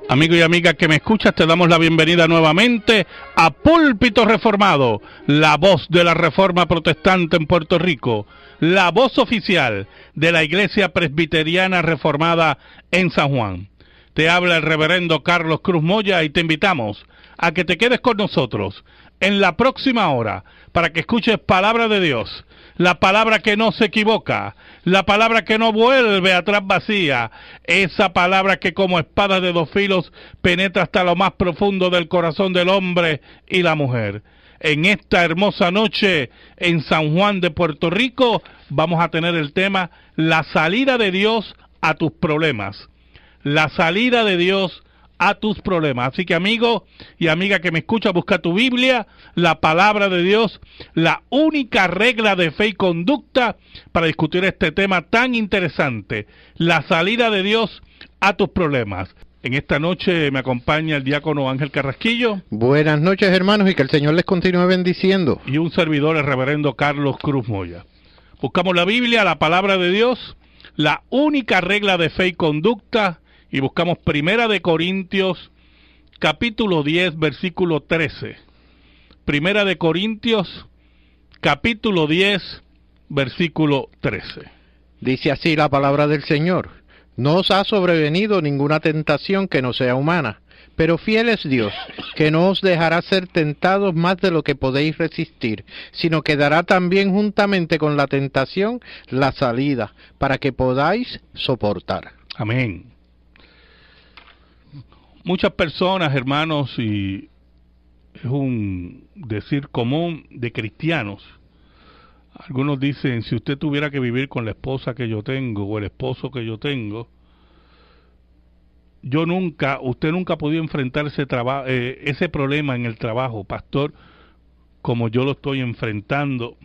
Amigo y amiga que me escuchas, te damos la bienvenida nuevamente a Púlpito Reformado, la voz de la Reforma Protestante en Puerto Rico, la voz oficial de la Iglesia Presbiteriana Reformada en San Juan. Te habla el reverendo Carlos Cruz Moya y te invitamos a que te quedes con nosotros en la próxima hora para que escuches palabra de Dios, la palabra que no se equivoca, la palabra que no vuelve atrás vacía, esa palabra que como espada de dos filos penetra hasta lo más profundo del corazón del hombre y la mujer. En esta hermosa noche en San Juan de Puerto Rico vamos a tener el tema la salida de Dios a tus problemas. La salida de Dios a tus problemas. Así que amigo y amiga que me escucha, busca tu Biblia, la palabra de Dios, la única regla de fe y conducta para discutir este tema tan interesante, la salida de Dios a tus problemas. En esta noche me acompaña el diácono Ángel Carrasquillo. Buenas noches, hermanos, y que el Señor les continúe bendiciendo. Y un servidor, el reverendo Carlos Cruz Moya. Buscamos la Biblia, la palabra de Dios, la única regla de fe y conducta, y buscamos Primera de Corintios, capítulo 10, versículo 13. Primera de Corintios, capítulo 10, versículo 13. Dice así la palabra del Señor: No os ha sobrevenido ninguna tentación que no sea humana, pero fiel es Dios, que no os dejará ser tentados más de lo que podéis resistir, sino que dará también juntamente con la tentación la salida, para que podáis soportar. Amén. Muchas personas, hermanos, y es un decir común de cristianos, algunos dicen, si usted tuviera que vivir con la esposa que yo tengo o el esposo que yo tengo, usted nunca ha podido enfrentar ese problema en el trabajo, pastor, como yo lo estoy enfrentando.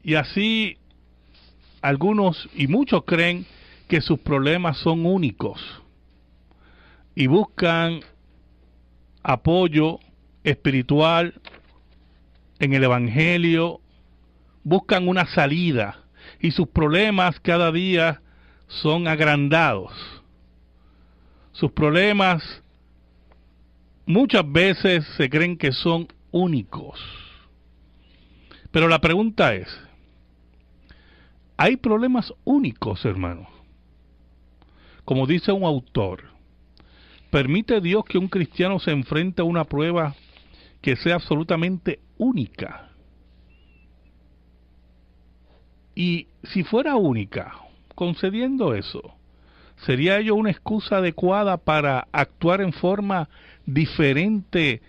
Y así algunos y muchos creen que sus problemas son únicos y buscan apoyo espiritual en el Evangelio, buscan una salida y sus problemas cada día son agrandados. Sus problemas muchas veces se creen que son únicos. Pero la pregunta es, ¿hay problemas únicos, hermanos? Como dice un autor, ¿permite Dios que un cristiano se enfrente a una prueba que sea absolutamente única? Y si fuera única, concediendo eso, ¿sería ello una excusa adecuada para actuar en forma diferente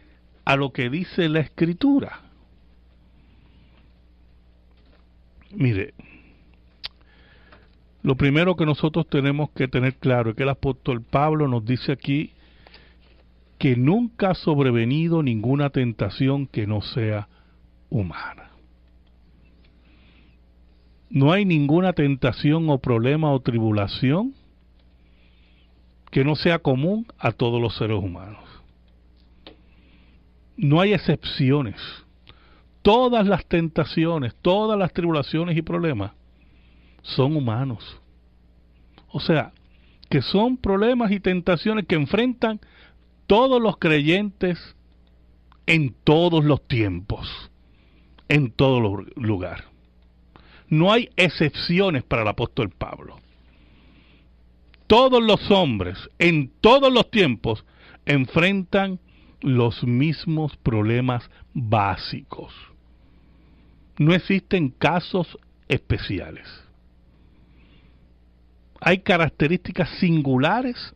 a lo que dice la Escritura? Mire, lo primero que nosotros tenemos que tener claro es que el apóstol Pablo nos dice aquí que nunca ha sobrevenido ninguna tentación que no sea humana. No hay ninguna tentación o problema o tribulación que no sea común a todos los seres humanos. No hay excepciones. Todas las tentaciones, todas las tribulaciones y problemas son humanos. O sea, que son problemas y tentaciones que enfrentan todos los creyentes en todos los tiempos, en todo lugar. No hay excepciones para el apóstol Pablo. Todos los hombres, en todos los tiempos, enfrentan los mismos problemas básicos. No existen casos especiales. Hay características singulares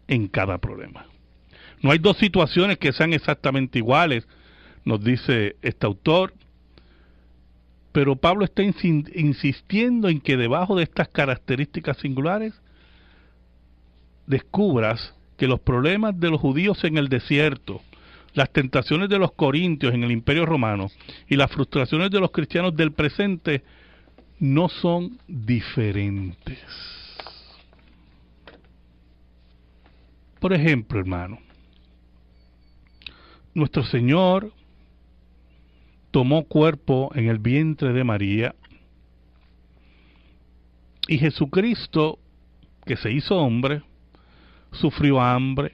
en cada problema. No hay dos situaciones que sean exactamente iguales, nos dice este autor, pero Pablo está insistiendo en que debajo de estas características singulares descubras que los problemas de los judíos en el desierto, las tentaciones de los corintios en el Imperio Romano y las frustraciones de los cristianos del presente no son diferentes. Por ejemplo, hermano, nuestro Señor tomó cuerpo en el vientre de María y Jesucristo, que se hizo hombre, sufrió hambre,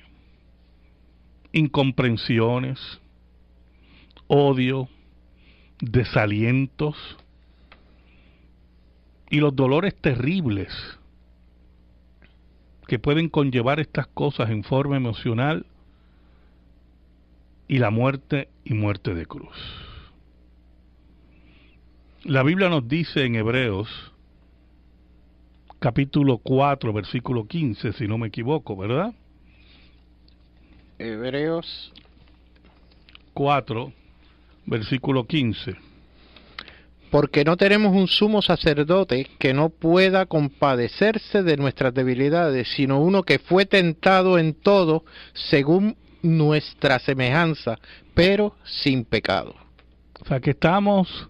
incomprensiones, odio, desalientos y los dolores terribles que pueden conllevar estas cosas en forma emocional y la muerte y muerte de cruz. La Biblia nos dice en Hebreos capítulo 4 versículo 15, si no me equivoco, ¿verdad? Hebreos 4 versículo 15. Porque no tenemos un sumo sacerdote que no pueda compadecerse de nuestras debilidades, sino uno que fue tentado en todo según nuestra semejanza, pero sin pecado. O sea que estamos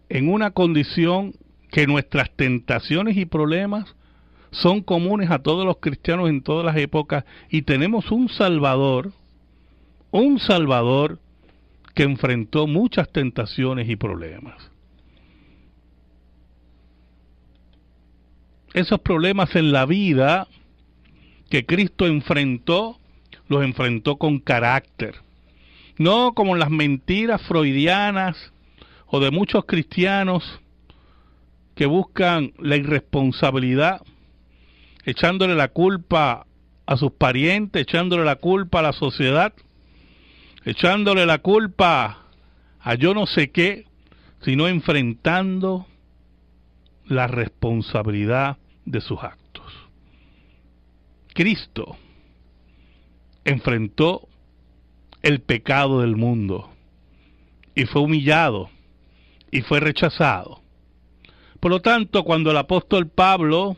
en una condición que nuestras tentaciones y problemas son comunes a todos los cristianos en todas las épocas, y tenemos un Salvador que enfrentó muchas tentaciones y problemas. Esos problemas en la vida que Cristo enfrentó, los enfrentó con carácter. No como las mentiras freudianas o de muchos cristianos que buscan la irresponsabilidad, echándole la culpa a sus parientes, echándole la culpa a la sociedad, echándole la culpa a yo no sé qué, sino enfrentando la responsabilidad de sus actos. Cristo enfrentó el pecado del mundo y fue humillado y fue rechazado. Por lo tanto, cuando el apóstol Pablo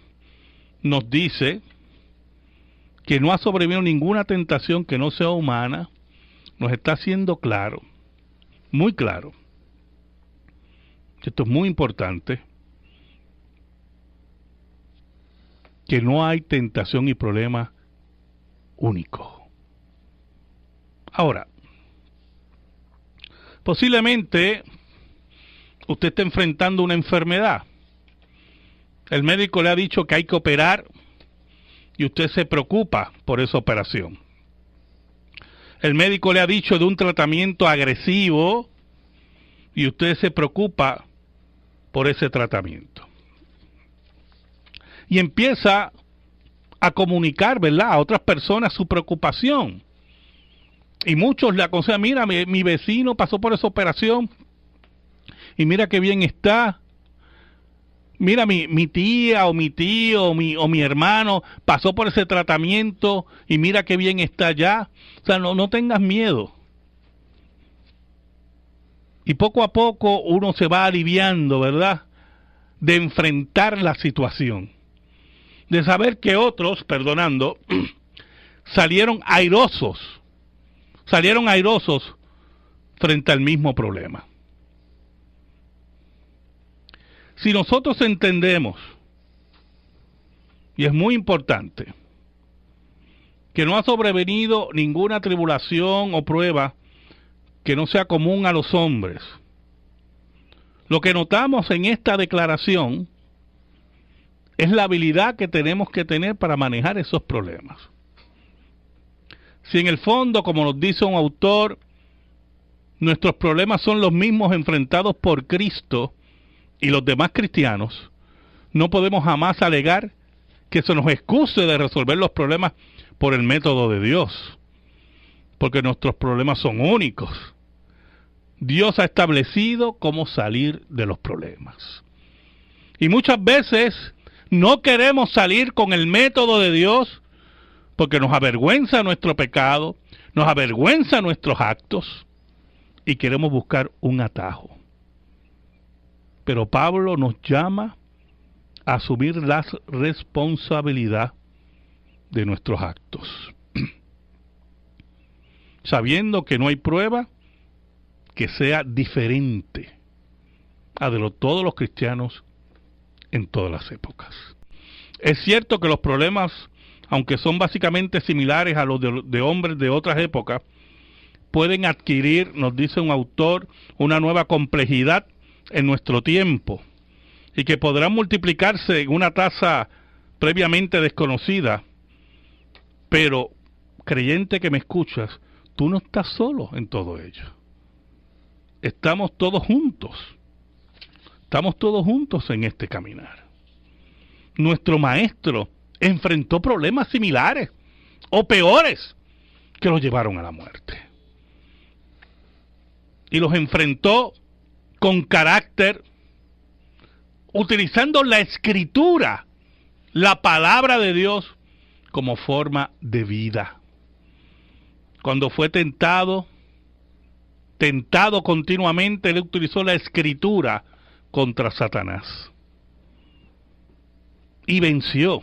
nos dice que no ha sobrevivido ninguna tentación que no sea humana, nos está haciendo claro, muy claro, esto es muy importante, que no hay tentación y problema único. Ahora, posiblemente usted está enfrentando una enfermedad. El médico le ha dicho que hay que operar y usted se preocupa por esa operación. El médico le ha dicho de un tratamiento agresivo y usted se preocupa por ese tratamiento. Y empieza a comunicar, ¿verdad?, a otras personas su preocupación. Y muchos le aconsejan, mira, mi vecino pasó por esa operación y mira qué bien está. Mira, mi tía o mi tío o mi hermano pasó por ese tratamiento y mira qué bien está ya. O sea, no tengas miedo. Y poco a poco uno se va aliviando, ¿verdad?, de enfrentar la situación. De saber que otros, perdonando, salieron airosos frente al mismo problema. Si nosotros entendemos, y es muy importante, que no ha sobrevenido ninguna tribulación o prueba que no sea común a los hombres, lo que notamos en esta declaración es la habilidad que tenemos que tener para manejar esos problemas. Si en el fondo, como nos dice un autor, nuestros problemas son los mismos enfrentados por Cristo y los demás cristianos, no podemos jamás alegar que se nos excuse de resolver los problemas por el método de Dios, porque nuestros problemas son únicos. Dios ha establecido cómo salir de los problemas. Y muchas veces no queremos salir con el método de Dios porque nos avergüenza nuestro pecado, nos avergüenza nuestros actos y queremos buscar un atajo. Pero Pablo nos llama a asumir la responsabilidad de nuestros actos, sabiendo que no hay prueba que sea diferente a de todos los cristianos en todas las épocas. Es cierto que los problemas, aunque son básicamente similares a los de hombres de otras épocas, pueden adquirir, nos dice un autor, una nueva complejidad en nuestro tiempo y que podrán multiplicarse en una tasa previamente desconocida, pero creyente que me escuchas, tú no estás solo en todo ello. Estamos todos juntos. Estamos todos juntos en este caminar. Nuestro maestro enfrentó problemas similares o peores que lo llevaron a la muerte. Y los enfrentó con carácter, utilizando la escritura, la palabra de Dios, como forma de vida. Cuando fue tentado continuamente, él utilizó la escritura contra Satanás. Y venció.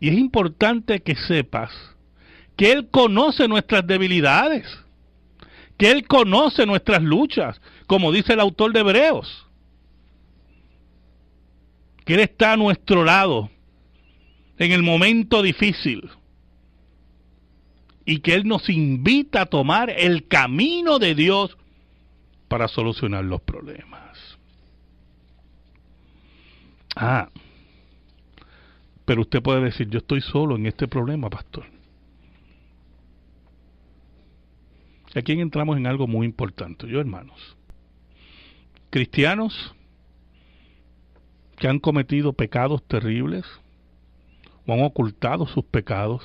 Y es importante que sepas que Él conoce nuestras debilidades, que Él conoce nuestras luchas, como dice el autor de Hebreos, que Él está a nuestro lado en el momento difícil y que Él nos invita a tomar el camino de Dios para solucionar los problemas. Pero usted puede decir, yo estoy solo en este problema, pastor. Y aquí entramos en algo muy importante, hermanos. Cristianos que han cometido pecados terribles o han ocultado sus pecados,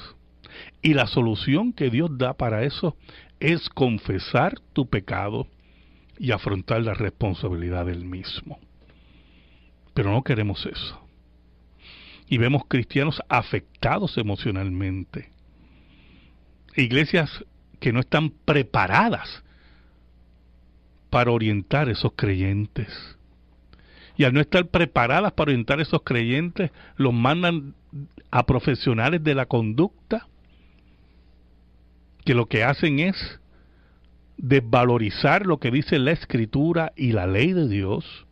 y la solución que Dios da para eso es confesar tu pecado y afrontar la responsabilidad del mismo. Pero no queremos eso. Y vemos cristianos afectados emocionalmente. Iglesias que no están preparadas para orientar a esos creyentes. Y al no estar preparadas para orientar a esos creyentes, los mandan a profesionales de la conducta, que lo que hacen es desvalorizar lo que dice la Escritura y la ley de Dios,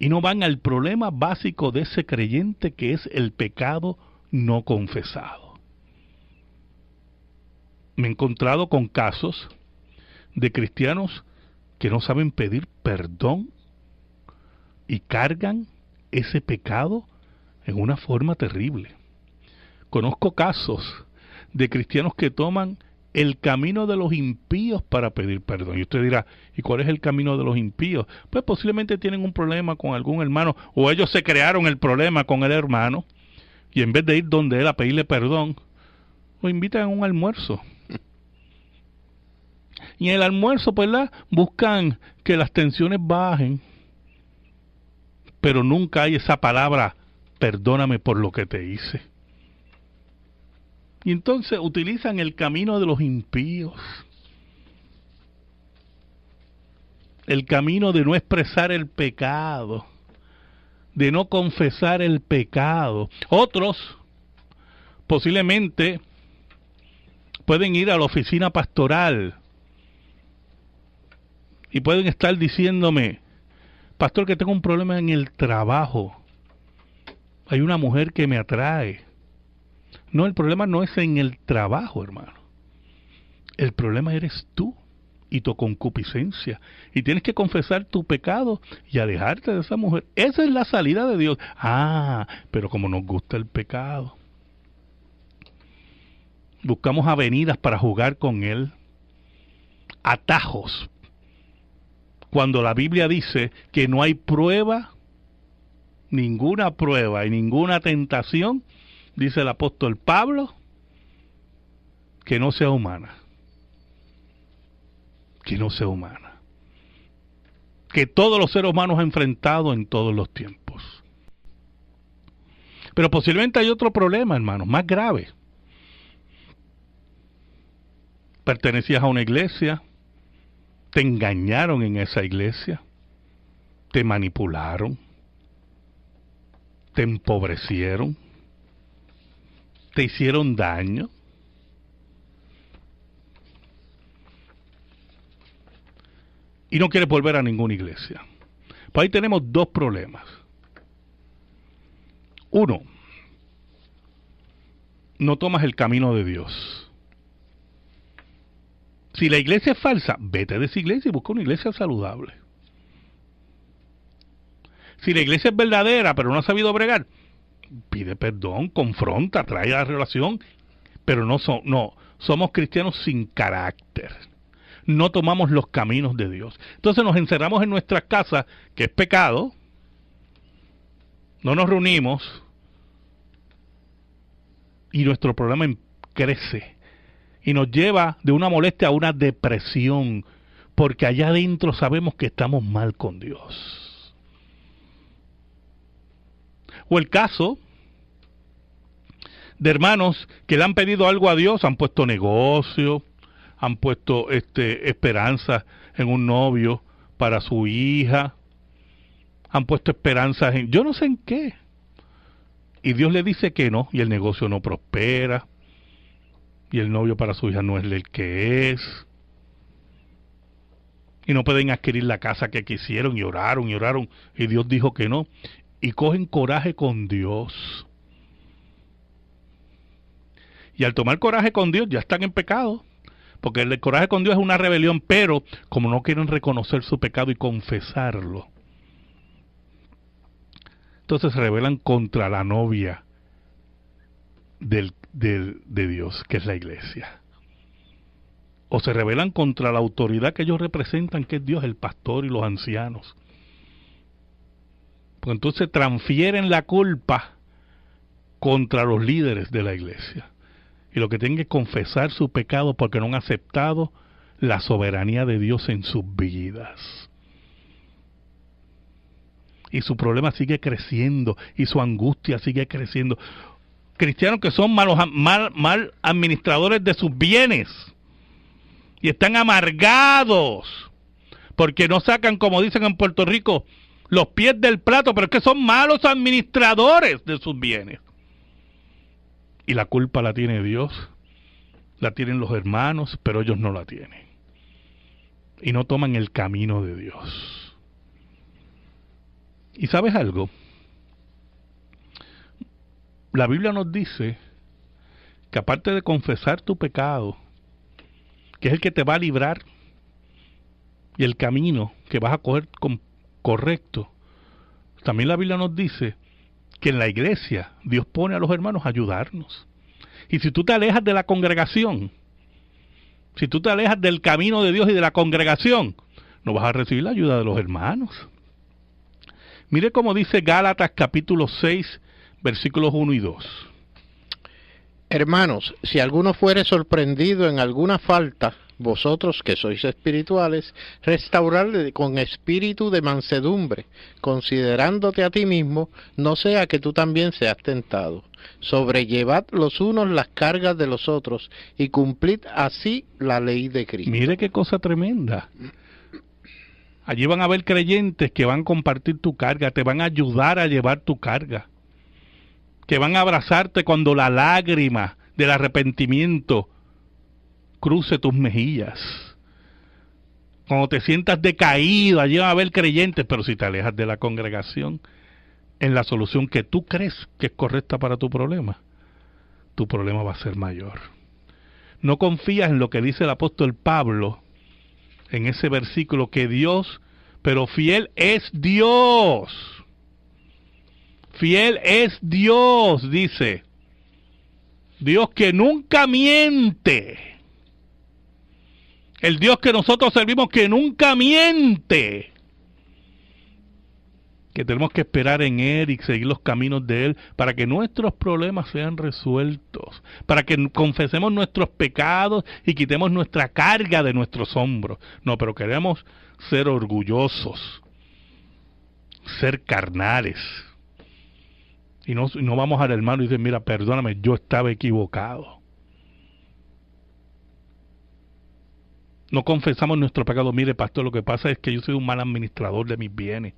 y no van al problema básico de ese creyente, que es el pecado no confesado. Me he encontrado con casos de cristianos que no saben pedir perdón y cargan ese pecado en una forma terrible. Conozco casos de cristianos que toman el camino de los impíos para pedir perdón. Y usted dirá, ¿y cuál es el camino de los impíos? Pues posiblemente tienen un problema con algún hermano, o ellos se crearon el problema con el hermano, y en vez de ir donde él a pedirle perdón, lo invitan a un almuerzo. Y en el almuerzo, pues, buscan que las tensiones bajen, pero nunca hay esa palabra, perdóname por lo que te hice. Y entonces utilizan el camino de los impíos, el camino de no expresar el pecado, de no confesar el pecado. Otros posiblemente pueden ir a la oficina pastoral y pueden estar diciéndome, pastor, que tengo un problema en el trabajo, hay una mujer que me atrae. No, el problema no es en el trabajo, hermano. El problema eres tú y tu concupiscencia. Y tienes que confesar tu pecado y alejarte de esa mujer. Esa es la salida de Dios. Pero como nos gusta el pecado, buscamos avenidas para jugar con él, atajos, cuando la Biblia dice que no hay prueba, ninguna prueba y ninguna tentación, dice el apóstol Pablo, que no sea humana. Que no sea humana. Que todos los seres humanos han enfrentado en todos los tiempos. Pero posiblemente hay otro problema, hermanos, más grave. Pertenecías a una iglesia, te engañaron en esa iglesia, te manipularon, te empobrecieron, te hicieron daño. Y no quieres volver a ninguna iglesia. Pues ahí tenemos dos problemas. Uno, no tomas el camino de Dios. Si la iglesia es falsa, vete de esa iglesia y busca una iglesia saludable. Si la iglesia es verdadera, pero no ha sabido bregar, pide perdón, confronta, trae a la relación, pero no somos cristianos sin carácter. No tomamos los caminos de Dios. Entonces nos encerramos en nuestras casas, que es pecado, no nos reunimos y nuestro problema crece y nos lleva de una molestia a una depresión, porque allá adentro sabemos que estamos mal con Dios. O el caso de hermanos que le han pedido algo a Dios, han puesto negocio, han puesto esperanza en un novio para su hija, han puesto esperanzas en yo no sé en qué, y Dios le dice que no, y el negocio no prospera, y el novio para su hija no es el que es, y no pueden adquirir la casa que quisieron, y oraron, y Dios dijo que no, y cogen coraje con Dios. Y al tomar coraje con Dios ya están en pecado, porque el coraje con Dios es una rebelión, pero como no quieren reconocer su pecado y confesarlo, entonces se rebelan contra la novia de Dios, que es la iglesia. O se rebelan contra la autoridad que ellos representan, que es Dios, el pastor y los ancianos. Pues entonces transfieren la culpa contra los líderes de la iglesia. Y lo que tienen que confesar su pecado porque no han aceptado la soberanía de Dios en sus vidas. Y su problema sigue creciendo, y su angustia sigue creciendo. Cristianos que son mal administradores de sus bienes, y están amargados, porque no sacan, como dicen en Puerto Rico, los pies del plato, pero es que son malos administradores de sus bienes. Y la culpa la tiene Dios, la tienen los hermanos, pero ellos no la tienen. Y no toman el camino de Dios. ¿Y sabes algo? La Biblia nos dice que aparte de confesar tu pecado, que es el que te va a librar, y el camino que vas a coger correcto, también la Biblia nos dice que en la iglesia Dios pone a los hermanos a ayudarnos. Y si tú te alejas de la congregación, si tú te alejas del camino de Dios y de la congregación, no vas a recibir la ayuda de los hermanos. Mire cómo dice Gálatas capítulo 6, versículos 1 y 2. Hermanos, si alguno fuere sorprendido en alguna falta, vosotros que sois espirituales, restaurarle con espíritu de mansedumbre, considerándote a ti mismo, no sea que tú también seas tentado. Sobrellevad los unos las cargas de los otros, y cumplid así la ley de Cristo. Mire qué cosa tremenda. Allí van a haber creyentes que van a compartir tu carga, te van a ayudar a llevar tu carga, que van a abrazarte cuando la lágrima del arrepentimiento cruce tus mejillas. Cuando te sientas decaído, allí van a haber creyentes, pero si te alejas de la congregación, en la solución que tú crees que es correcta para tu problema va a ser mayor. No confías en lo que dice el apóstol Pablo en ese versículo, que Dios, pero fiel es Dios. Fiel es Dios, dice. Dios que nunca miente. El Dios que nosotros servimos que nunca miente. Que tenemos que esperar en Él y seguir los caminos de Él para que nuestros problemas sean resueltos, para que confesemos nuestros pecados y quitemos nuestra carga de nuestros hombros. No, pero queremos ser orgullosos, ser carnales. Y no vamos al hermano y decir, mira, perdóname, yo estaba equivocado. No confesamos nuestro pecado. Mire, pastor, lo que pasa es que yo soy un mal administrador de mis bienes.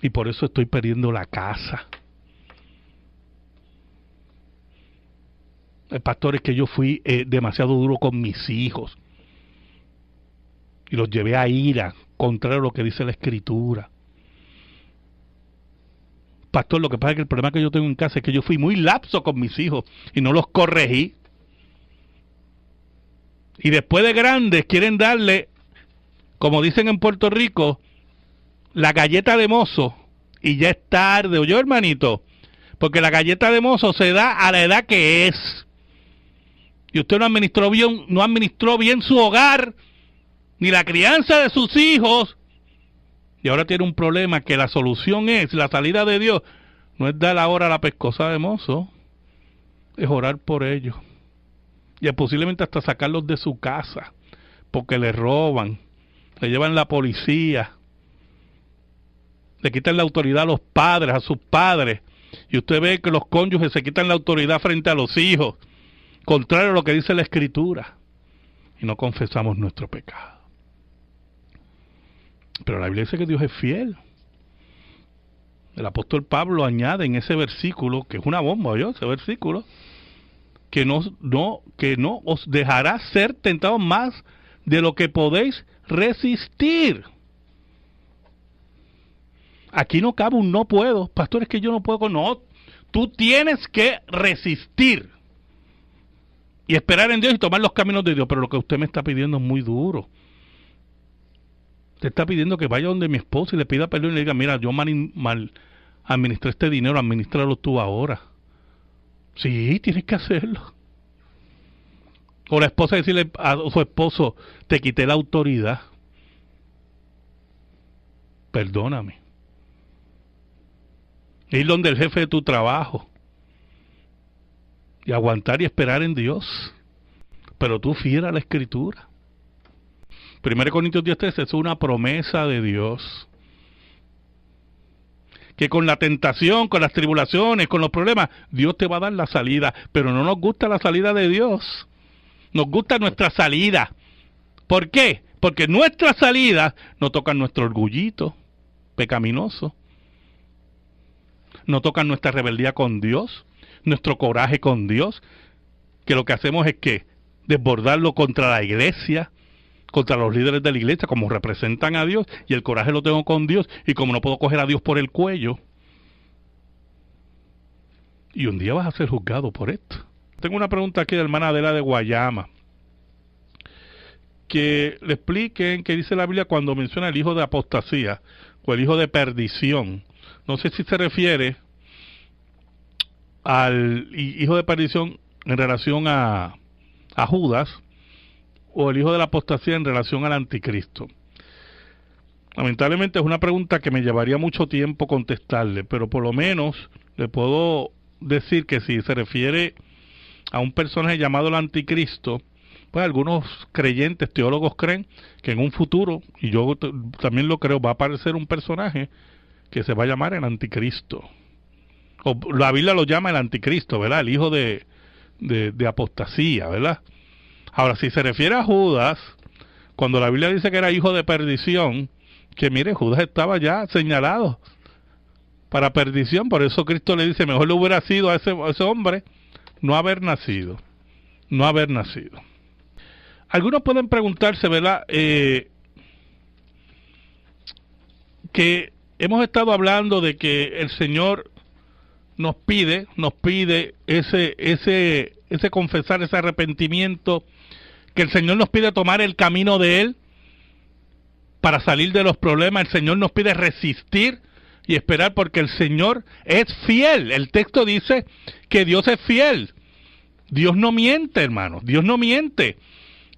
Y por eso estoy perdiendo la casa. El pastor, es que yo fui demasiado duro con mis hijos. Y los llevé a ira, contrario a lo que dice la Escritura. Pastor, lo que pasa es que el problema que yo tengo en casa es que yo fui muy lapso con mis hijos y no los corregí. Y después de grandes quieren darle, como dicen en Puerto Rico, la galleta de mozo Y ya es tarde, ¿oyó, hermanito? Porque la galleta de mozo se da a la edad que es. Y usted no administró bien su hogar, ni la crianza de sus hijos. Y ahora tiene un problema que la solución es, la salida de Dios, no es dar ahora a la pescosa de mozo, es orar por ellos. Y posiblemente hasta sacarlos de su casa, porque le roban, le llevan la policía, le quitan la autoridad a los padres, a sus padres. Y usted ve que los cónyuges se quitan la autoridad frente a los hijos, contrario a lo que dice la Escritura. Y no confesamos nuestro pecado. Pero la Biblia dice que Dios es fiel. El apóstol Pablo añade en ese versículo, que es una bomba, ¿oyó? Ese versículo, que no os dejará ser tentados más de lo que podéis resistir. Aquí no cabe un no puedo. Pastor, es que yo no puedo. No, tú tienes que resistir y esperar en Dios y tomar los caminos de Dios. Pero lo que usted me está pidiendo es muy duro. Usted está pidiendo que vaya donde mi esposa y le pida perdón y le diga, mira, yo mal administré este dinero, administralo tú ahora. Sí, tienes que hacerlo. O la esposa decirle a su esposo, te quité la autoridad. Perdóname. Ir donde el jefe de tu trabajo. Y aguantar y esperar en Dios. Pero tú fiel a la Escritura. 1 Corintios 10:13 es una promesa de Dios. Que con la tentación, con las tribulaciones, con los problemas, Dios te va a dar la salida. Pero no nos gusta la salida de Dios. Nos gusta nuestra salida. ¿Por qué? Porque nuestra salida no tocan nuestro orgullito pecaminoso. No tocan nuestra rebeldía con Dios, nuestro coraje con Dios, que lo que hacemos es que desbordarlo contra la iglesia, contra los líderes de la iglesia, como representan a Dios, y el coraje lo tengo con Dios, y como no puedo coger a Dios por el cuello, y un día vas a ser juzgado por esto. Tengo una pregunta aquí de la hermana Adela de Guayama, que le expliquen qué dice la Biblia cuando menciona el hijo de apostasía, o el hijo de perdición. No sé si se refiere al hijo de perdición en relación a Judas, o el hijo de la apostasía en relación al anticristo. Lamentablemente es una pregunta que me llevaría mucho tiempo contestarle, pero por lo menos le puedo decir que si se refiere a un personaje llamado el anticristo, pues algunos creyentes, teólogos creen que en un futuro, y yo también lo creo, va a aparecer un personaje que se va a llamar el anticristo. O la Biblia lo llama el anticristo, ¿verdad? El hijo de apostasía, ¿verdad? Ahora, si se refiere a Judas, cuando la Biblia dice que era hijo de perdición, que mire, Judas estaba ya señalado para perdición, por eso Cristo le dice, mejor le hubiera sido a ese hombre no haber nacido. No haber nacido. Algunos pueden preguntarse, ¿verdad? Que hemos estado hablando de que el Señor nos pide ese confesar, ese arrepentimiento, que el Señor nos pide tomar el camino de Él para salir de los problemas. El Señor nos pide resistir y esperar porque el Señor es fiel. El texto dice que Dios es fiel. Dios no miente, hermanos. Dios no miente.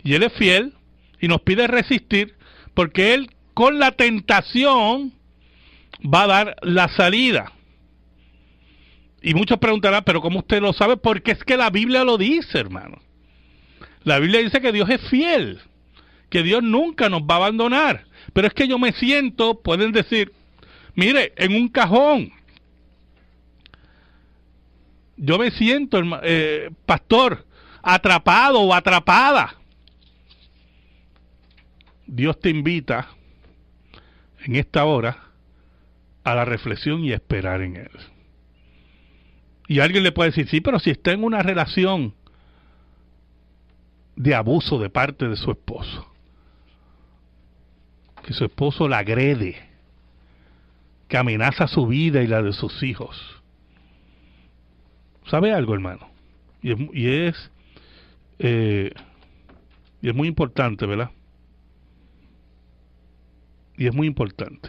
Y Él es fiel y nos pide resistir porque Él con la tentación va a dar la salida. Y muchos preguntarán, pero ¿cómo usted lo sabe? Porque es que la Biblia lo dice, hermano. La Biblia dice que Dios es fiel, que Dios nunca nos va a abandonar. Pero es que yo me siento, pueden decir, mire, en un cajón. Yo me siento, pastor, atrapado o atrapada. Dios te invita en esta hora a la reflexión y a esperar en Él. Y alguien le puede decir, sí, pero si está en una relación de abuso de parte de su esposo, que su esposo la agrede, que amenaza su vida y la de sus hijos. ¿Sabe algo, hermano? Y es muy importante, ¿verdad? Y es muy importante.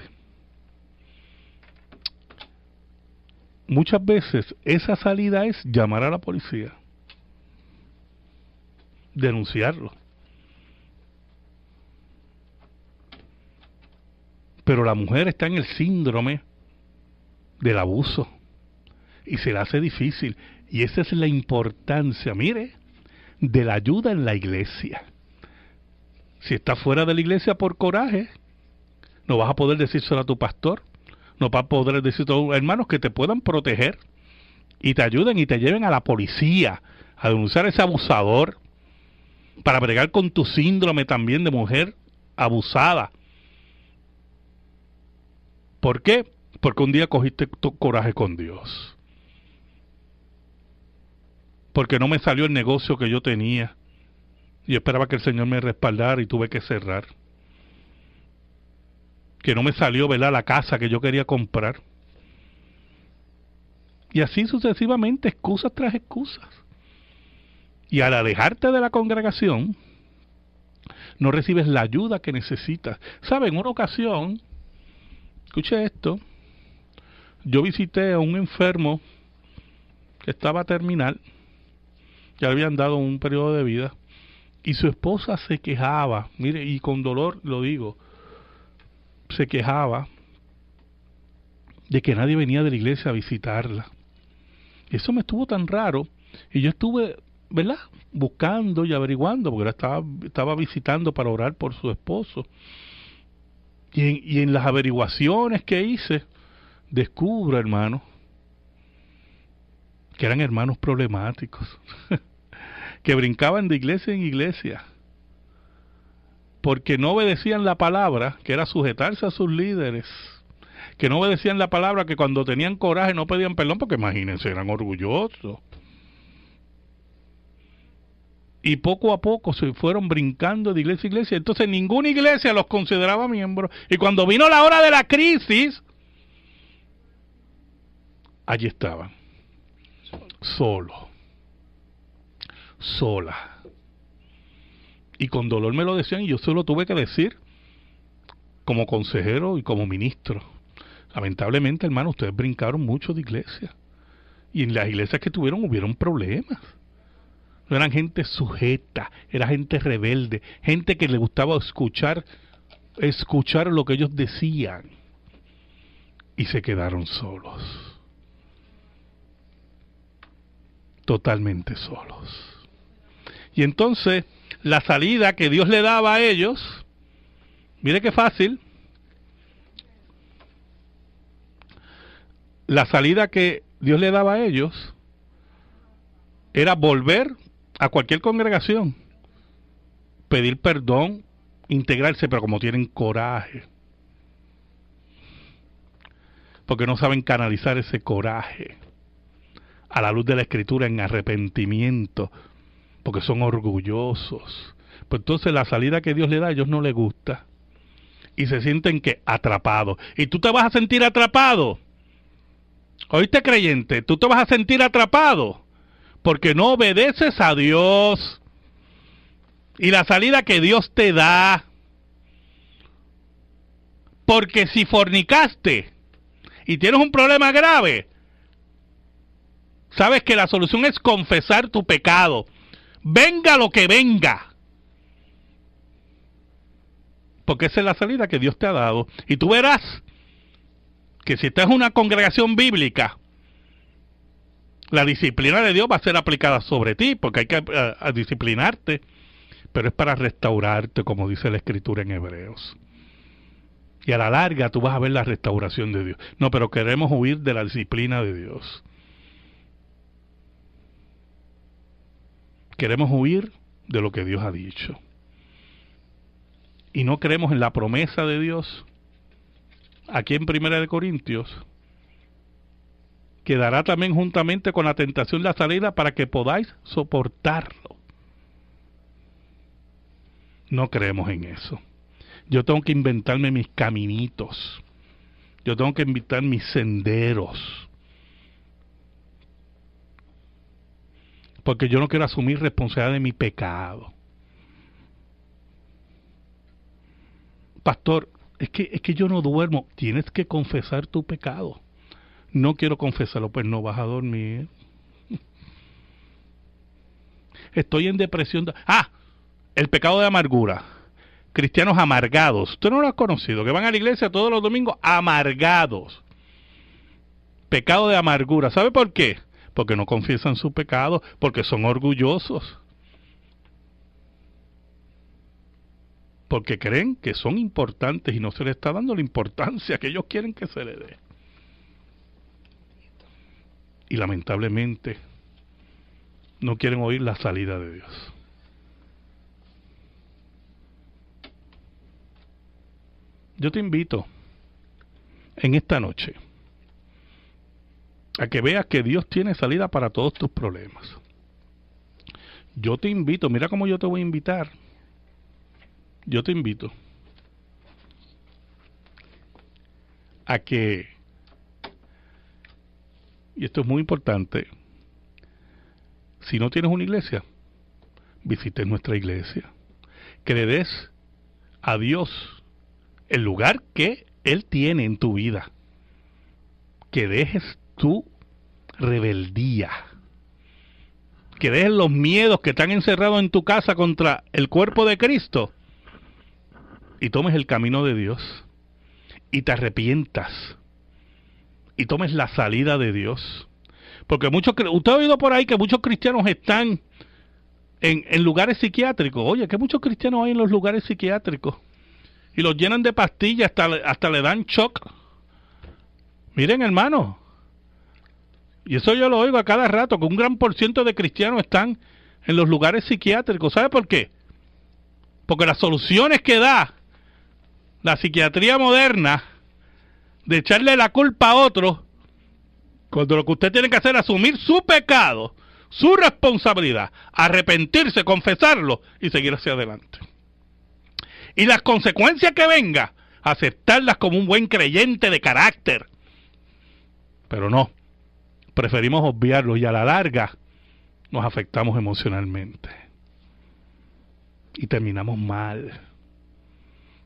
muchas veces esa salida es llamar a la policía, denunciarlo. Pero la mujer está en el síndrome del abuso y se le hace difícil. Y esa es la importancia, mire, de la ayuda en la iglesia. Si estás fuera de la iglesia por coraje, no vas a poder decírselo a tu pastor, no vas a poder decirlo a tus hermanos que te puedan proteger y te ayuden y te lleven a la policía a denunciar a ese abusador para bregar con tu síndrome también de mujer abusada. ¿Por qué? Porque un día cogiste tu coraje con Dios. Porque no me salió el negocio que yo tenía. Yo esperaba que el Señor me respaldara y tuve que cerrar. Que no me salió, ¿verdad?, la casa que yo quería comprar. Y así sucesivamente, excusas tras excusas. Y al alejarte de la congregación, no recibes la ayuda que necesitas. ¿Sabe? En una ocasión, escuche esto, yo visité a un enfermo que estaba terminal, ya le habían dado un periodo de vida, y su esposa se quejaba, mire, y con dolor lo digo, se quejaba de que nadie venía de la iglesia a visitarla. Y eso me estuvo tan raro, y yo estuve, ¿verdad?, buscando y averiguando, porque estaba visitando para orar por su esposo. Y en las averiguaciones que hice, descubro, hermano, que eran hermanos problemáticos, que brincaban de iglesia en iglesia, porque no obedecían la palabra, que era sujetarse a sus líderes, que no obedecían la palabra, que cuando tenían coraje no pedían perdón, porque imagínense, eran orgullosos. Y poco a poco se fueron brincando de iglesia a iglesia, entonces ninguna iglesia los consideraba miembros, y cuando vino la hora de la crisis, allí estaban, solos, sola. Y con dolor me lo decían y yo se lo tuve que decir como consejero y como ministro. Lamentablemente, hermano, ustedes brincaron mucho de iglesia. Y en las iglesias que hubieron problemas. No eran gente sujeta, era gente rebelde, gente que le gustaba escuchar lo que ellos decían. Y se quedaron solos. Totalmente solos. Y entonces, la salida que Dios le daba a ellos, mire qué fácil, la salida que Dios le daba a ellos era volver a cualquier congregación, pedir perdón, integrarse, pero como tienen coraje, porque no saben canalizar ese coraje a la luz de la Escritura en arrepentimiento, porque son orgullosos. Pues entonces la salida que Dios le da a ellos no les gusta y se sienten que atrapados. Y tú te vas a sentir atrapado. ¿Oíste, creyente? Tú te vas a sentir atrapado porque no obedeces a Dios. Y la salida que Dios te da, porque si fornicaste y tienes un problema grave, sabes que la solución es confesar tu pecado. Venga lo que venga. Porque esa es la salida que Dios te ha dado. Y tú verás que si estás en una congregación bíblica, la disciplina de Dios va a ser aplicada sobre ti, porque hay que disciplinarte, pero es para restaurarte, como dice la Escritura en Hebreos. Y a la larga tú vas a ver la restauración de Dios. No, pero queremos huir de la disciplina de Dios. Queremos huir de lo que Dios ha dicho. Y no creemos en la promesa de Dios. Aquí en 1 Corintios, que dará también juntamente con la tentación la salida para que podáis soportarlo. No creemos en eso. Yo tengo que inventarme mis caminitos. Yo tengo que inventar mis senderos. Porque yo no quiero asumir responsabilidad de mi pecado. Pastor, es que yo no duermo. Tienes que confesar tu pecado. No quiero confesarlo, pues no vas a dormir. Estoy en depresión. El pecado de amargura. Cristianos amargados. Usted no lo ha conocido, que van a la iglesia todos los domingos amargados. Pecado de amargura. ¿Sabe por qué? Porque no confiesan su pecado, porque son orgullosos. Porque creen que son importantes y no se les está dando la importancia que ellos quieren que se les dé. Y lamentablemente no quieren oír la salida de Dios. Yo te invito en esta noche a que veas que Dios tiene salida para todos tus problemas. Yo te invito, mira cómo yo te voy a invitar. Yo te invito a que, y esto es muy importante, si no tienes una iglesia, visites nuestra iglesia, que le des a Dios el lugar que Él tiene en tu vida, que dejes tu rebeldía, que dejes los miedos que están encerrados en tu casa contra el cuerpo de Cristo y tomes el camino de Dios y te arrepientas y tomes la salida de Dios. Porque usted ha oído por ahí que muchos cristianos están en lugares psiquiátricos. Oye, que muchos cristianos hay en los lugares psiquiátricos y los llenan de pastillas, hasta le dan shock. Miren, hermano, y eso yo lo oigo a cada rato, que un gran % de cristianos están en los lugares psiquiátricos. ¿Sabe por qué? Porque las soluciones que da la psiquiatría moderna de echarle la culpa a otros, cuando lo que usted tiene que hacer es asumir su pecado, su responsabilidad, arrepentirse, confesarlo y seguir hacia adelante. Y las consecuencias que venga, aceptarlas como un buen creyente de carácter. Pero no, preferimos obviarlo y a la larga nos afectamos emocionalmente. Y terminamos mal.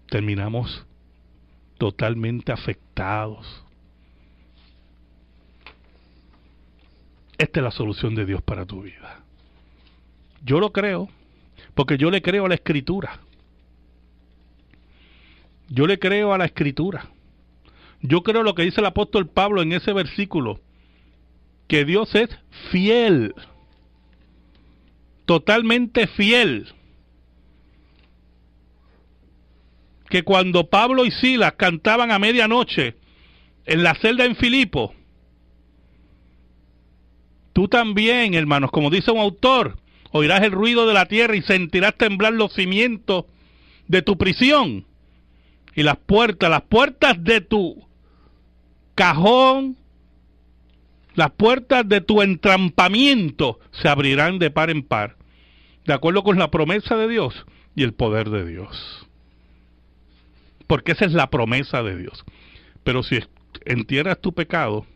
Terminamos totalmente afectados. Esta es la solución de Dios para tu vida. Yo lo creo, porque yo le creo a la Escritura. Yo le creo a la Escritura. Yo creo lo que dice el apóstol Pablo en ese versículo, que Dios es fiel, totalmente fiel. Que cuando Pablo y Silas cantaban a medianoche en la celda en Filipo, tú también, hermanos, como dice un autor, oirás el ruido de la tierra y sentirás temblar los cimientos de tu prisión. Y las puertas de tu cajón, las puertas de tu entrampamiento se abrirán de par en par, de acuerdo con la promesa de Dios y el poder de Dios. Porque esa es la promesa de Dios. Pero si entierras tu pecado,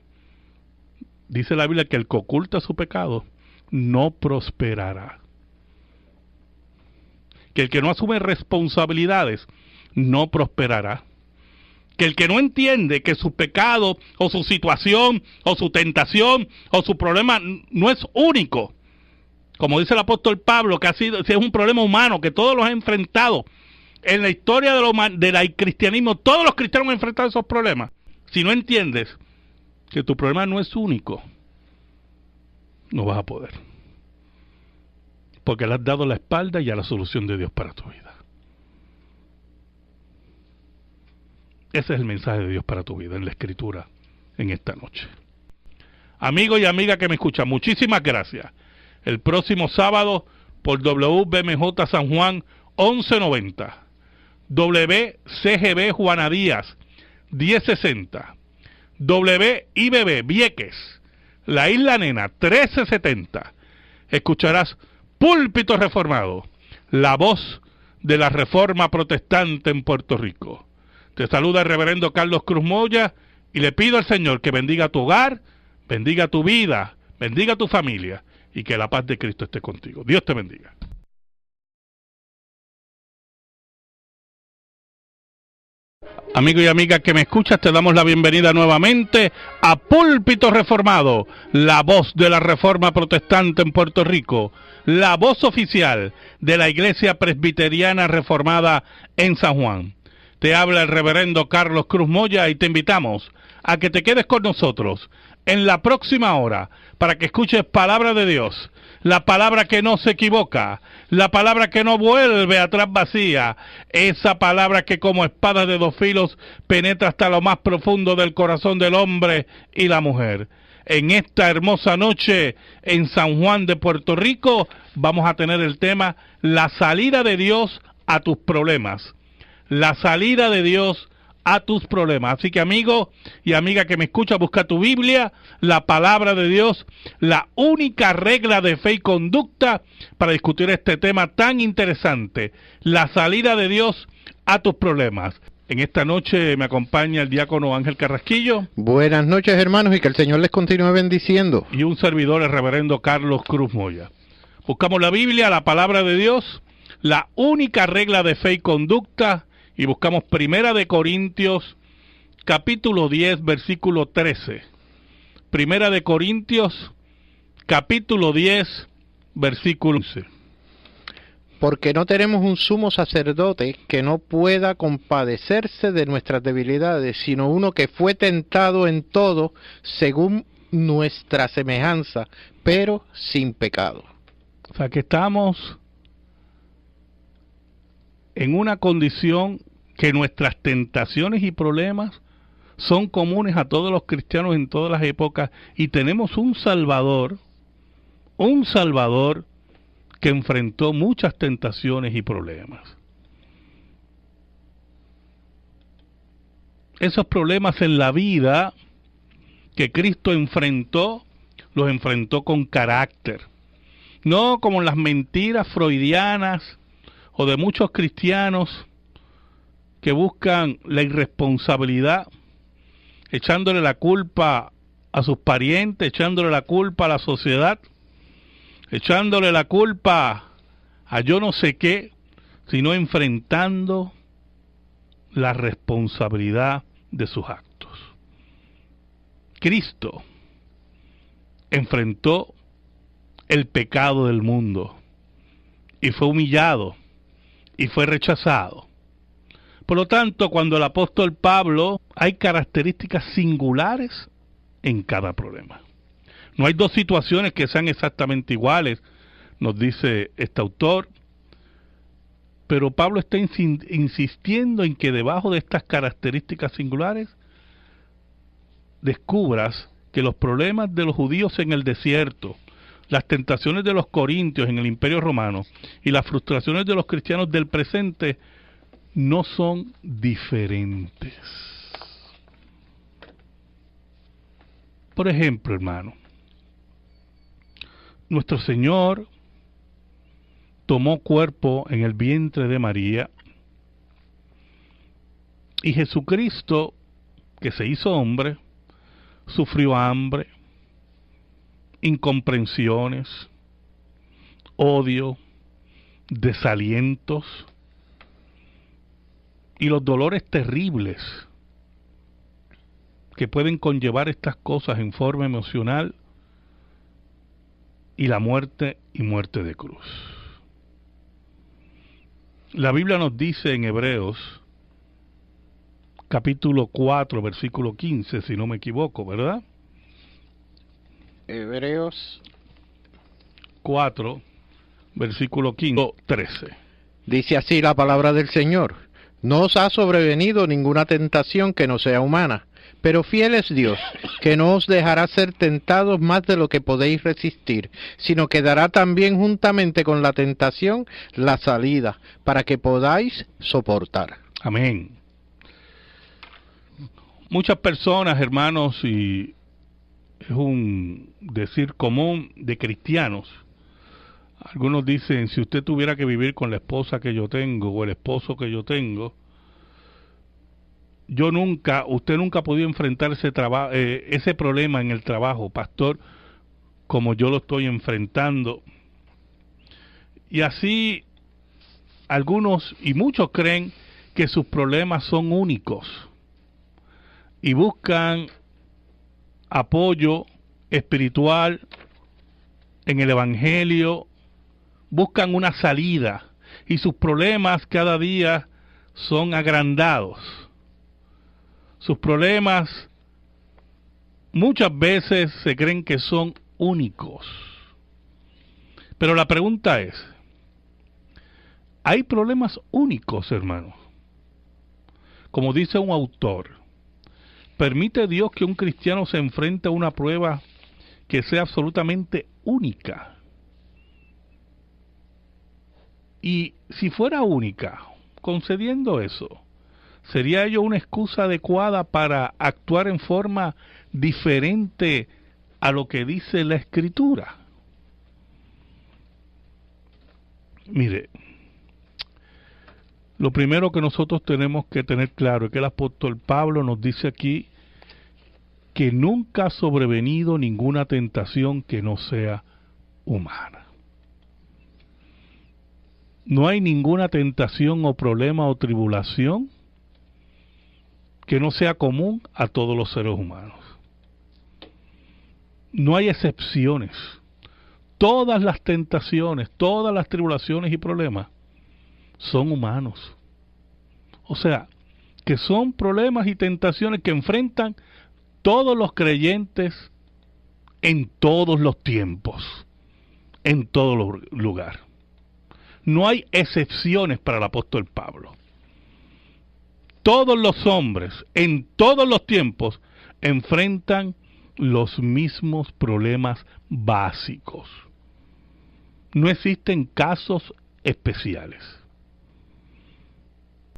dice la Biblia que el que oculta su pecado no prosperará. Que el que no asume responsabilidades no prosperará. Que el que no entiende que su pecado o su situación o su tentación o su problema no es único, como dice el apóstol Pablo, que es un problema humano, que todos los ha enfrentado en la historia del cristianismo, todos los cristianos han enfrentado esos problemas. Si no entiendes que tu problema no es único, no vas a poder, porque le has dado la espalda y a la solución de Dios para tu vida. Ese es el mensaje de Dios para tu vida en la Escritura en esta noche. Amigo y amiga que me escuchan, muchísimas gracias. El próximo sábado por WBMJ San Juan 1190, WCGB Juana Díaz 1060, WIBB Vieques, La Isla Nena 1370, escucharás Púlpito Reformado, la voz de la Reforma Protestante en Puerto Rico. Te saluda el reverendo Carlos Cruz Moya y le pido al Señor que bendiga tu hogar, bendiga tu vida, bendiga tu familia y que la paz de Cristo esté contigo. Dios te bendiga. Amigo y amiga que me escuchas, te damos la bienvenida nuevamente a Púlpito Reformado, la voz de la Reforma Protestante en Puerto Rico, la voz oficial de la Iglesia Presbiteriana Reformada en San Juan. Te habla el reverendo Carlos Cruz Moya y te invitamos a que te quedes con nosotros en la próxima hora para que escuches palabra de Dios, la palabra que no se equivoca, la palabra que no vuelve atrás vacía, esa palabra que como espada de dos filos penetra hasta lo más profundo del corazón del hombre y la mujer. En esta hermosa noche en San Juan de Puerto Rico vamos a tener el tema la salida de Dios a tus problemas. La salida de Dios a tus problemas. Así que amigo y amiga que me escucha, busca tu Biblia, la palabra de Dios, la única regla de fe y conducta para discutir este tema tan interesante, la salida de Dios a tus problemas. En esta noche me acompaña el diácono Ángel Carrasquillo. Buenas noches, hermanos, y que el Señor les continúe bendiciendo. Y un servidor, el reverendo Carlos Cruz Moya. Buscamos la Biblia, la palabra de Dios, la única regla de fe y conducta, y buscamos Primera de Corintios, capítulo 10, versículo 13. Primera de Corintios, capítulo 10, versículo 11. Porque no tenemos un sumo sacerdote que no pueda compadecerse de nuestras debilidades, sino uno que fue tentado en todo según nuestra semejanza, pero sin pecado. O sea que estamos en una condición que nuestras tentaciones y problemas son comunes a todos los cristianos en todas las épocas, y tenemos un Salvador que enfrentó muchas tentaciones y problemas. Esos problemas en la vida que Cristo enfrentó, los enfrentó con carácter, no como las mentiras freudianas o de muchos cristianos que buscan la irresponsabilidad, echándole la culpa a sus parientes, echándole la culpa a la sociedad, echándole la culpa a yo no sé qué, sino enfrentando la responsabilidad de sus actos. Cristo enfrentó el pecado del mundo y fue humillado y fue rechazado. Por lo tanto, cuando el apóstol Pablo, hay características singulares en cada problema. No hay dos situaciones que sean exactamente iguales, nos dice este autor, pero Pablo está insistiendo en que debajo de estas características singulares descubras que los problemas de los judíos en el desierto, las tentaciones de los corintios en el Imperio Romano y las frustraciones de los cristianos del presente no son diferentes. Por ejemplo, hermano, nuestro Señor tomó cuerpo en el vientre de María, y Jesucristo, que se hizo hombre, sufrió hambre, incomprensiones, odio, desalientos y los dolores terribles que pueden conllevar estas cosas en forma emocional, y la muerte y muerte de cruz. La Biblia nos dice en Hebreos capítulo 4, versículo 15, si no me equivoco, ¿verdad? Hebreos 4, versículo 15, 13. Dice así la palabra del Señor: no os ha sobrevenido ninguna tentación que no sea humana, pero fiel es Dios, que no os dejará ser tentados más de lo que podéis resistir, sino que dará también juntamente con la tentación la salida, para que podáis soportar. Amén. Muchas personas, hermanos, y es un decir común de cristianos, algunos dicen, si usted tuviera que vivir con la esposa que yo tengo o el esposo que yo tengo, usted nunca ha podido enfrentar ese problema en el trabajo, pastor, como yo lo estoy enfrentando. Y así algunos y muchos creen que sus problemas son únicos y buscan apoyo espiritual en el Evangelio, buscan una salida y sus problemas cada día son agrandados. Sus problemas muchas veces se creen que son únicos. Pero la pregunta es, ¿hay problemas únicos, hermanos? Como dice un autor, ¿permite Dios que un cristiano se enfrente a una prueba que sea absolutamente única? Y si fuera única, concediendo eso, ¿sería ello una excusa adecuada para actuar en forma diferente a lo que dice la Escritura? Mire, lo primero que nosotros tenemos que tener claro es que el apóstol Pablo nos dice aquí que nunca ha sobrevenido ninguna tentación que no sea humana. No hay ninguna tentación o problema o tribulación que no sea común a todos los seres humanos. No hay excepciones. Todas las tentaciones, todas las tribulaciones y problemas son humanos. O sea, que son problemas y tentaciones que enfrentan todos los creyentes en todos los tiempos, en todo lugar. No hay excepciones para el apóstol Pablo. Todos los hombres, en todos los tiempos, enfrentan los mismos problemas básicos. No existen casos especiales.